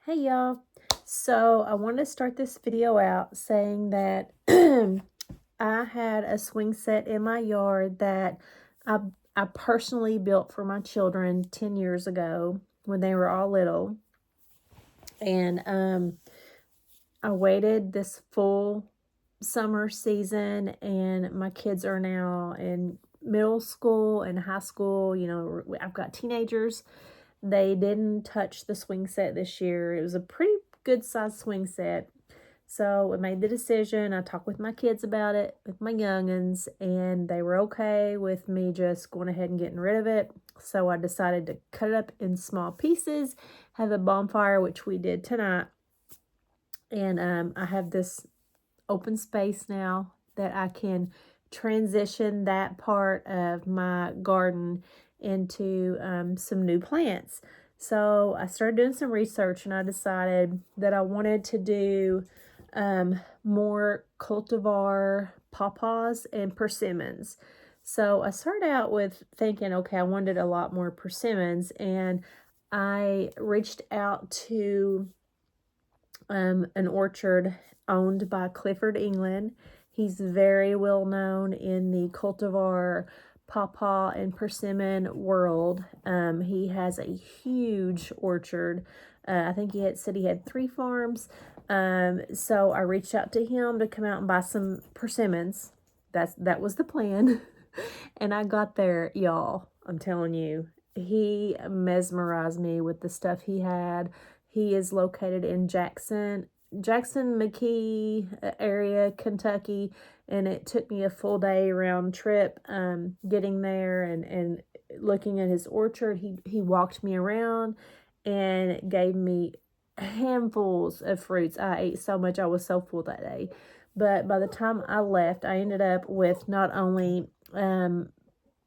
Hey y'all. So I want to start this video out saying that I had a swing set in my yard that I, I personally built for my children 10 years ago when they were all little. And I waited this full summer season, and my kids are now in middle school and high school. You know, I've got teenagers. They didn't touch the swing set this year. It was a pretty good size swing set. So I made the decision. I talked with my kids about it, with my youngins, and they were okay with me just going ahead and getting rid of it. So I decided to cut it up in small pieces, have a bonfire, which we did tonight. And I have this open space now that I can transition that part of my garden into some new plants. So I started doing some research, and I decided that I wanted to do more cultivar pawpaws and persimmons. So I started out with thinking, okay, I wanted a lot more persimmons, and I reached out to an orchard owned by Clifford England. He's very well known in the cultivar pawpaw and persimmon world. He has a huge orchard. I think said he had 3 farms. So I reached out to him to come out and buy some persimmons. That was the plan. And I got there, y'all. I'm telling you, he mesmerized me with the stuff he had. He is located in Jackson McKee area, Kentucky, and it took me a full day round trip getting there and looking at his orchard. He walked me around and gave me handfuls of fruits. I ate so much. I was so full that day. But by the time I left, I ended up with not only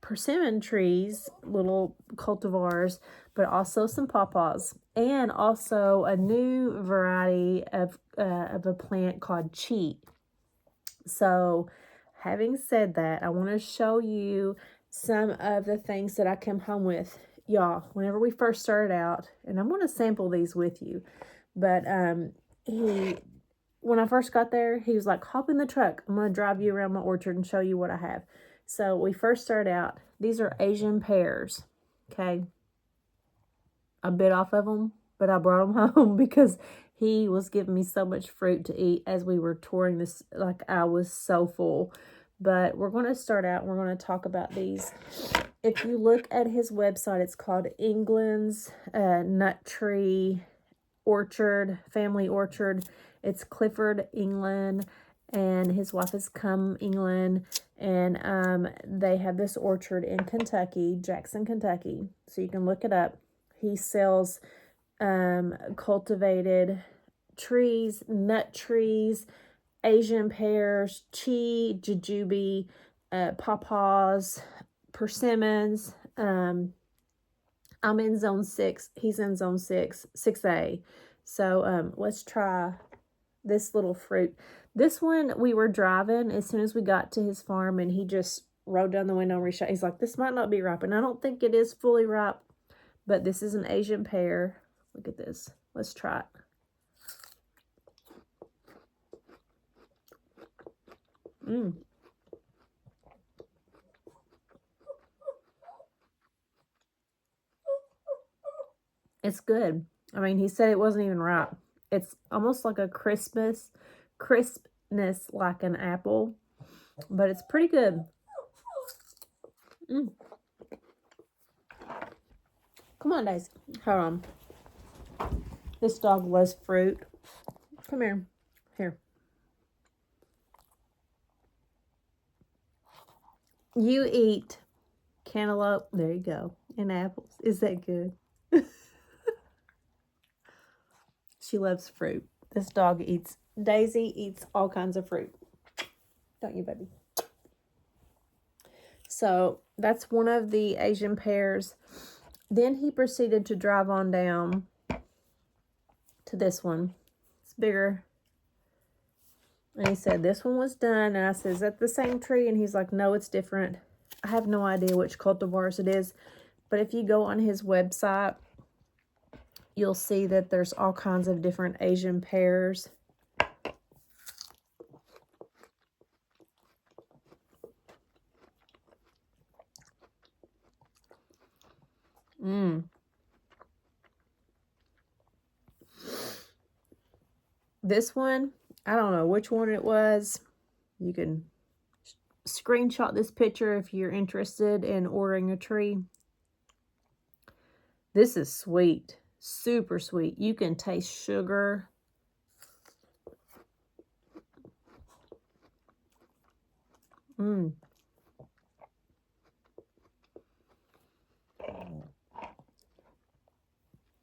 persimmon trees, little cultivars, but also some pawpaws, and also a new variety of a plant called cheat. So having said that, I want to show you some of the things that I came home with. Y'all, whenever we first started out, and I'm going to sample these with you, but when I first got there, he was like, hop in the truck. I'm going to drive you around my orchard and show you what I have. So we first started out, these are Asian pears, okay? I bit off of them, but I brought them home because he was giving me so much fruit to eat as we were touring this. Like, I was so full. But we're going to start out, and we're going to talk about these. If you look at his website, it's called England's Nut Tree Orchard, Family Orchard. It's Clifford England, and his wife is England, and they have this orchard in Kentucky, Jackson, Kentucky. So you can look it up. He sells cultivated trees, nut trees, Asian pears, jujube, pawpaws, persimmons. I'm in zone 6. He's in zone 6A. So let's try this little fruit. This one, we were driving as soon as we got to his farm, and he just rolled down the window and reached out. He's like, this might not be ripe. And I don't think it is fully ripe, but this is an Asian pear. Look at this. Let's try it. It's good. I mean, he said it wasn't even ripe. It's almost like a crispness like an apple, but it's pretty good. Come on, Daisy. Hold on. This dog loves fruit. Come here. Here. You eat cantaloupe. There you go. And apples. Is that good? She loves fruit. This dog eats. Daisy eats all kinds of fruit. Don't you, baby? So that's one of the Asian pears. Then he proceeded to drive on down to this one. It's bigger. And he said, this one was done. And I said, is that the same tree? And he's like, no, it's different. I have no idea which cultivars it is. But if you go on his website, you'll see that there's all kinds of different Asian pears. This one, I don't know which one it was. You can screenshot this picture if you're interested in ordering a tree. This is sweet, super sweet. You can taste sugar.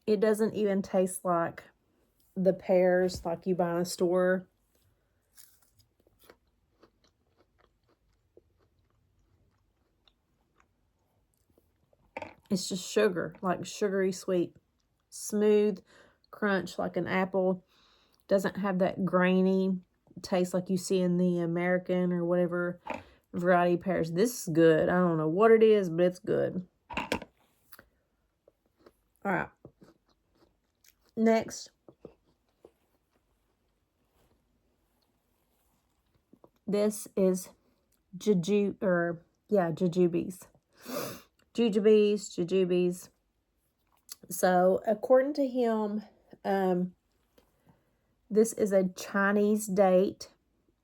It doesn't even taste like the pears like you buy in a store. It's just sugar, like sugary sweet. Smooth crunch like an apple. Doesn't have that grainy taste like you see in the American or whatever variety pears. This is good. I don't know what it is, but it's good. All right. Next. This is jujubes. Jujubes. So, according to him, this is a Chinese date,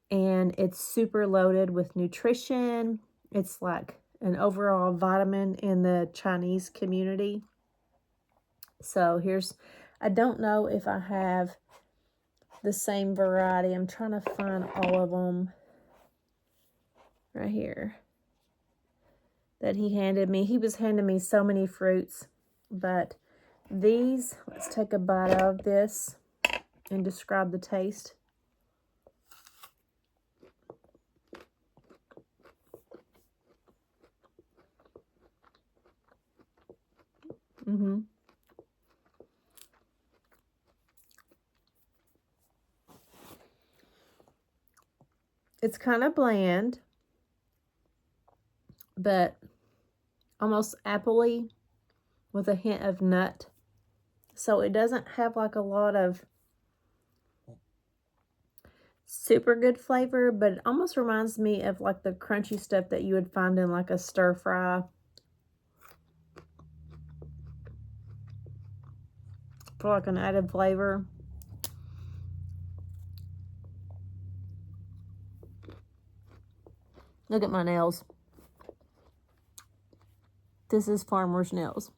and it's super loaded with nutrition. It's like an overall vitamin in the Chinese community. So, I don't know if I have the same variety. I'm trying to find all of them right here that he handed me. He was handing me so many fruits, but these, let's take a bite out of this and describe the taste. It's kind of bland, but almost appley with a hint of nut. So it doesn't have like a lot of super good flavor, but it almost reminds me of like the crunchy stuff that you would find in like a stir fry. For like an added flavor. Look at my nails. This is farmer's nails.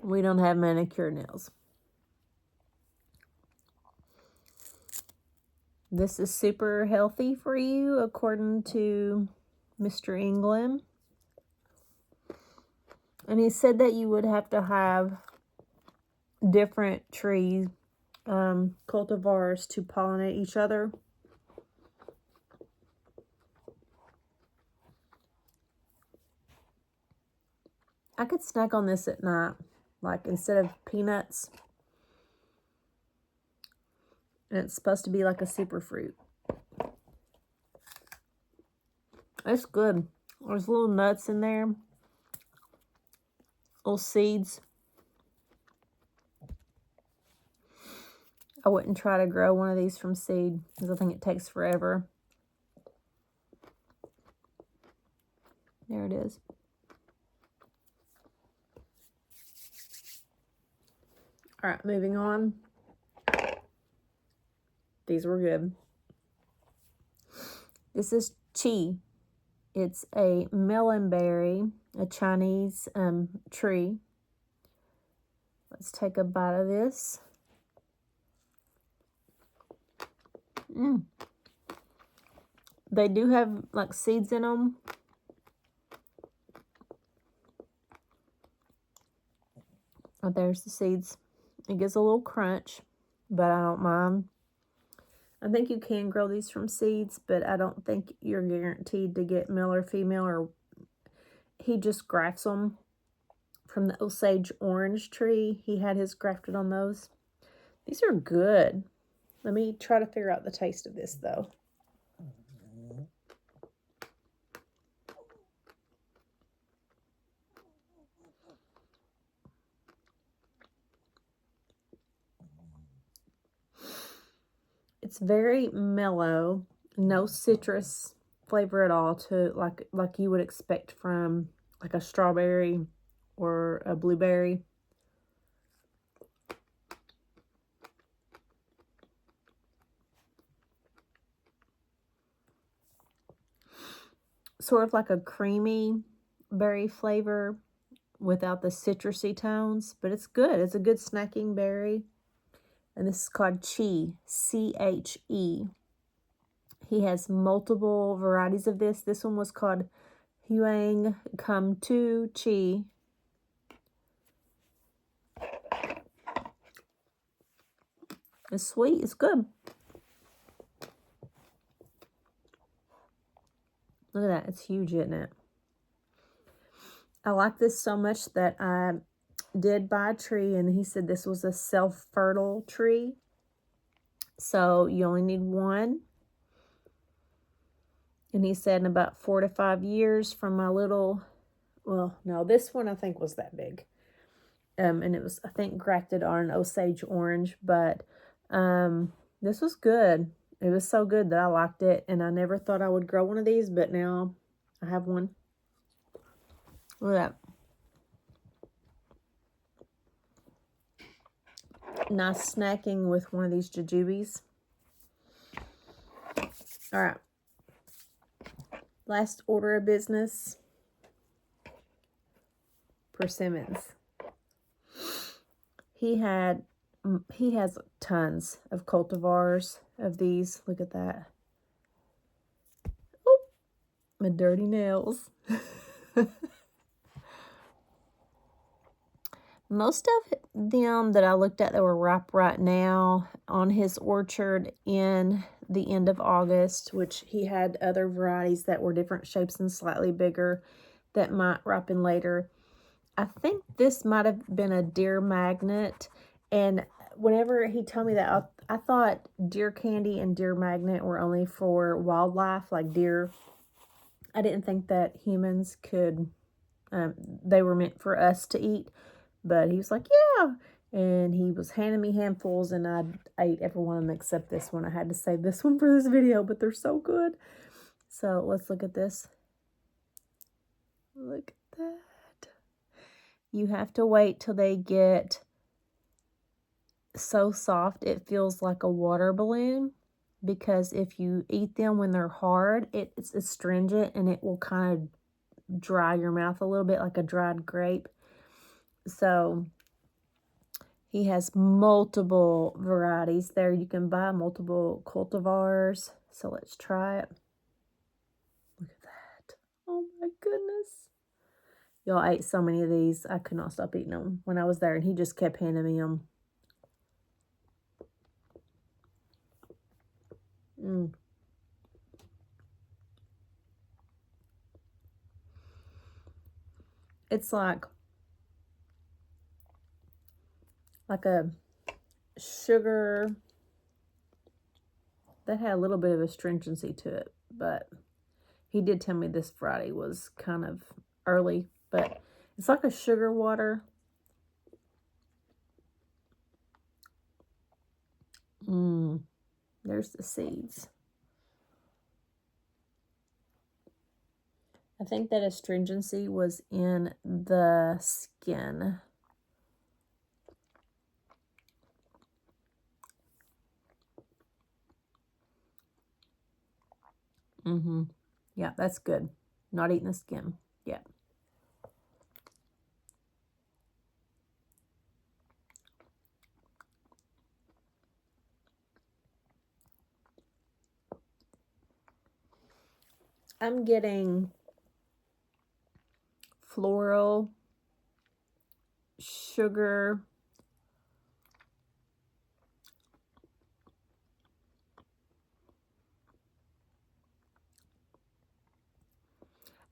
We don't have manicure nails. This is super healthy for you, according to Mr. England. And he said that you would have to have different tree cultivars to pollinate each other. I could snack on this at night, like instead of peanuts. And it's supposed to be like a superfruit. It's good. There's little nuts in there. Little seeds. I wouldn't try to grow one of these from seed because I think it takes forever. There it is. All right, moving on. These were good. This is chi. It's a melonberry, a Chinese tree. Let's take a bite of this. They do have like seeds in them. Oh, there's the seeds. It gives a little crunch, but I don't mind. I think you can grow these from seeds, but I don't think you're guaranteed to get male or female, or he just grafts them from the Osage orange tree. He had his grafted on those. These are good. Let me try to figure out the taste of this, though. It's very mellow, no citrus flavor at all, to like you would expect from like a strawberry or a blueberry. Sort of like a creamy berry flavor without the citrusy tones, but it's good. It's a good snacking berry. And this is called Chi, C-H-E. He has multiple varieties of this. This one was called Huang Come Tu Chi. It's sweet. It's good. Look at that. It's huge, isn't it? I like this so much that I did buy a tree, and he said this was a self-fertile tree. So you only need one. And he said in about 4 to 5 years from my little, well, no, this one I think was that big. And it was, I think, grafted on an Osage orange, but this was good. It was so good that I liked it, and I never thought I would grow one of these, but now I have one. Look at that. Nice snacking with one of these jujubes. All right. Last order of business. Persimmons. He has tons of cultivars of these. Look at that. Oh, my dirty nails. Most of them that I looked at that were ripe right now on his orchard in the end of August, which he had other varieties that were different shapes and slightly bigger that might ripen later. I think this might have been a deer magnet, and whenever he told me that, I thought deer candy and deer magnet were only for wildlife, like deer. I didn't think that humans could, they were meant for us to eat. But he was like, yeah. And he was handing me handfuls, and I ate every one of them except this one. I had to save this one for this video, but they're so good. So let's look at this. Look at that. You have to wait till they get so soft it feels like a water balloon, because if you eat them when they're hard, it's astringent, and it will kind of dry your mouth a little bit like a dried grape. So he has multiple varieties there. You can buy multiple cultivars. So let's try it. Look at that. Oh my goodness. Y'all ate so many of these. I could not stop eating them when I was there, and he just kept handing me them. It's like a sugar that had a little bit of astringency to it, but he did tell me this variety was kind of early, but it's like a sugar water. There's the seeds. I think that astringency was in the skin. Yeah, that's good. Not eating the skin yet. I'm getting floral, sugar,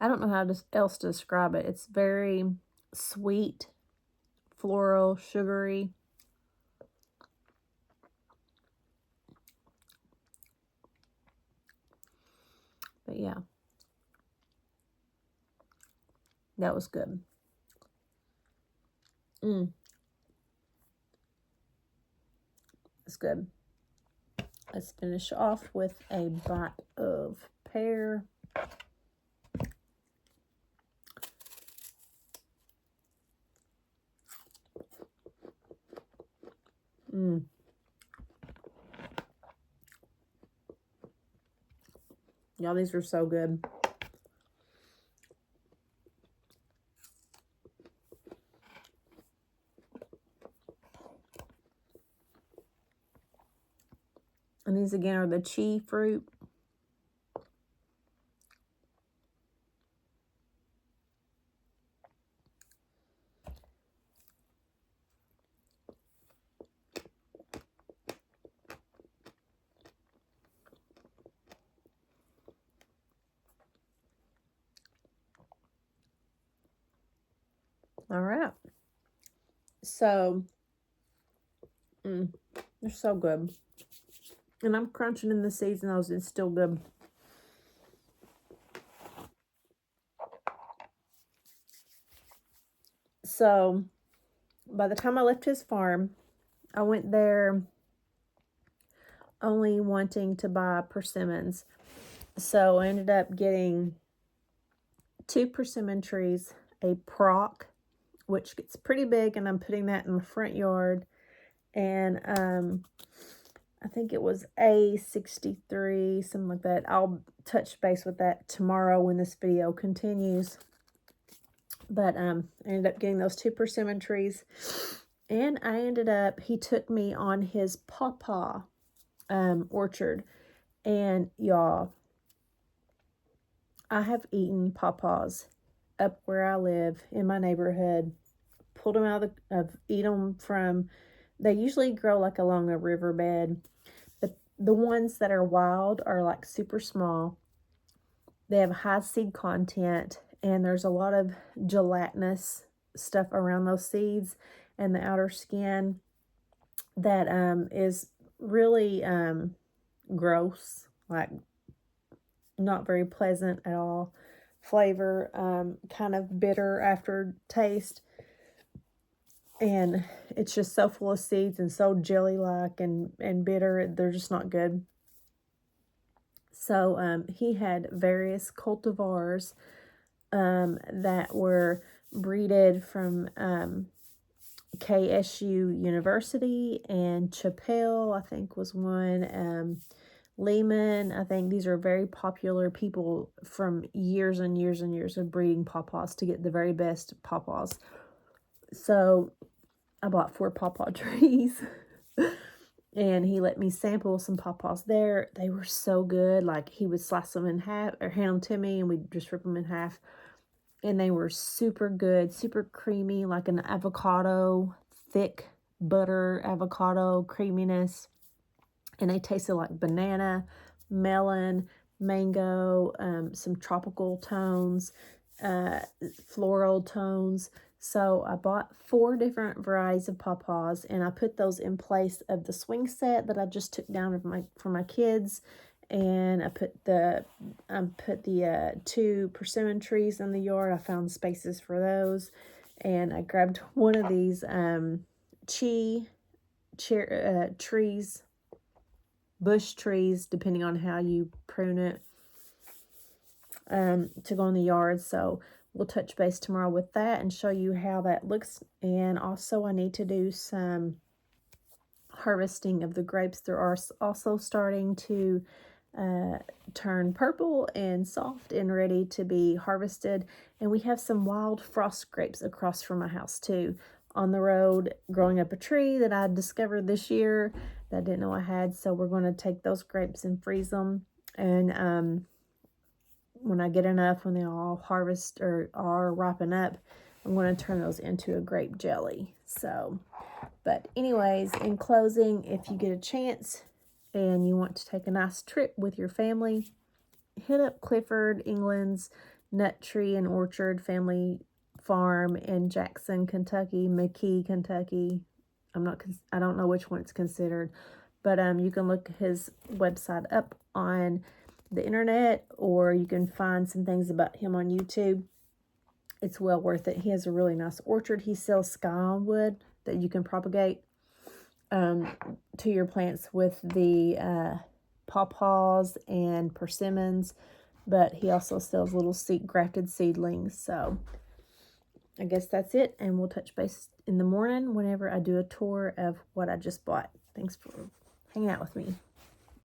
I don't know how else to describe it. It's very sweet, floral, sugary. But yeah, that was good. It's good. Let's finish off with a bite of pear. Y'all, these are so good. And these again are the chi fruit. All right. So, they're so good. And I'm crunching in the seeds and those, it's still good. So, by the time I left his farm, I went there only wanting to buy persimmons. So, I ended up getting 2 persimmon trees, a proc, which gets pretty big, and I'm putting that in the front yard. And I think it was A63, something like that. I'll touch base with that tomorrow when this video continues. But I ended up getting those 2 persimmon trees. And I ended up, he took me on his pawpaw orchard. And y'all, I have eaten pawpaws up where I live in my neighborhood. Pulled them out of eat them from, they usually grow like along a riverbed. But the ones that are wild are like super small. They have high seed content, and there's a lot of gelatinous stuff around those seeds and the outer skin that is really gross, like not very pleasant at all. Flavor, kind of bitter after taste. And it's just so full of seeds and so jelly-like and bitter. They're just not good. So he had various cultivars that were breeded from KSU University, and Chappelle, I think, was one. Lehman, I think. These are very popular people from years and years and years of breeding pawpaws to get the very best pawpaws. So I bought 4 pawpaw trees. And he let me sample some pawpaws there. They were so good. Like, he would slice them in half or hand them to me, and we'd just rip them in half. And they were super good, super creamy, like an avocado, thick butter avocado creaminess. And they tasted like banana, melon, mango, some tropical tones, floral tones. So I bought 4 different varieties of pawpaws, and I put those in place of the swing set that I just took down for my kids. And I put the 2 persimmon trees in the yard. I found spaces for those, and I grabbed one of these trees, bush trees, depending on how you prune it, to go in the yard. So we'll touch base tomorrow with that and show you how that looks. And also, I need to do some harvesting of the grapes. They are also starting to turn purple and soft and ready to be harvested. And we have some wild frost grapes across from my house too, on the road, growing up a tree that I discovered this year that I didn't know I had. So we're going to take those grapes and freeze them. And when I get enough, when they all harvest or are ripen up, I'm going to turn those into a grape jelly. So, but anyways, in closing, if you get a chance and you want to take a nice trip with your family, hit up Clifford England's Nut Tree and Orchard Family Farm in Jackson, Kentucky, McKee, Kentucky. I don't know which one it's considered, but you can look his website up on the internet, or you can find some things about him on YouTube. It's well worth it. He has a really nice orchard. He sells skyline wood that you can propagate. to your plants with the pawpaws and persimmons, but he also sells little grafted seedlings. So I guess that's it, and we'll touch base in the morning whenever I do a tour of what I just bought. Thanks for hanging out with me.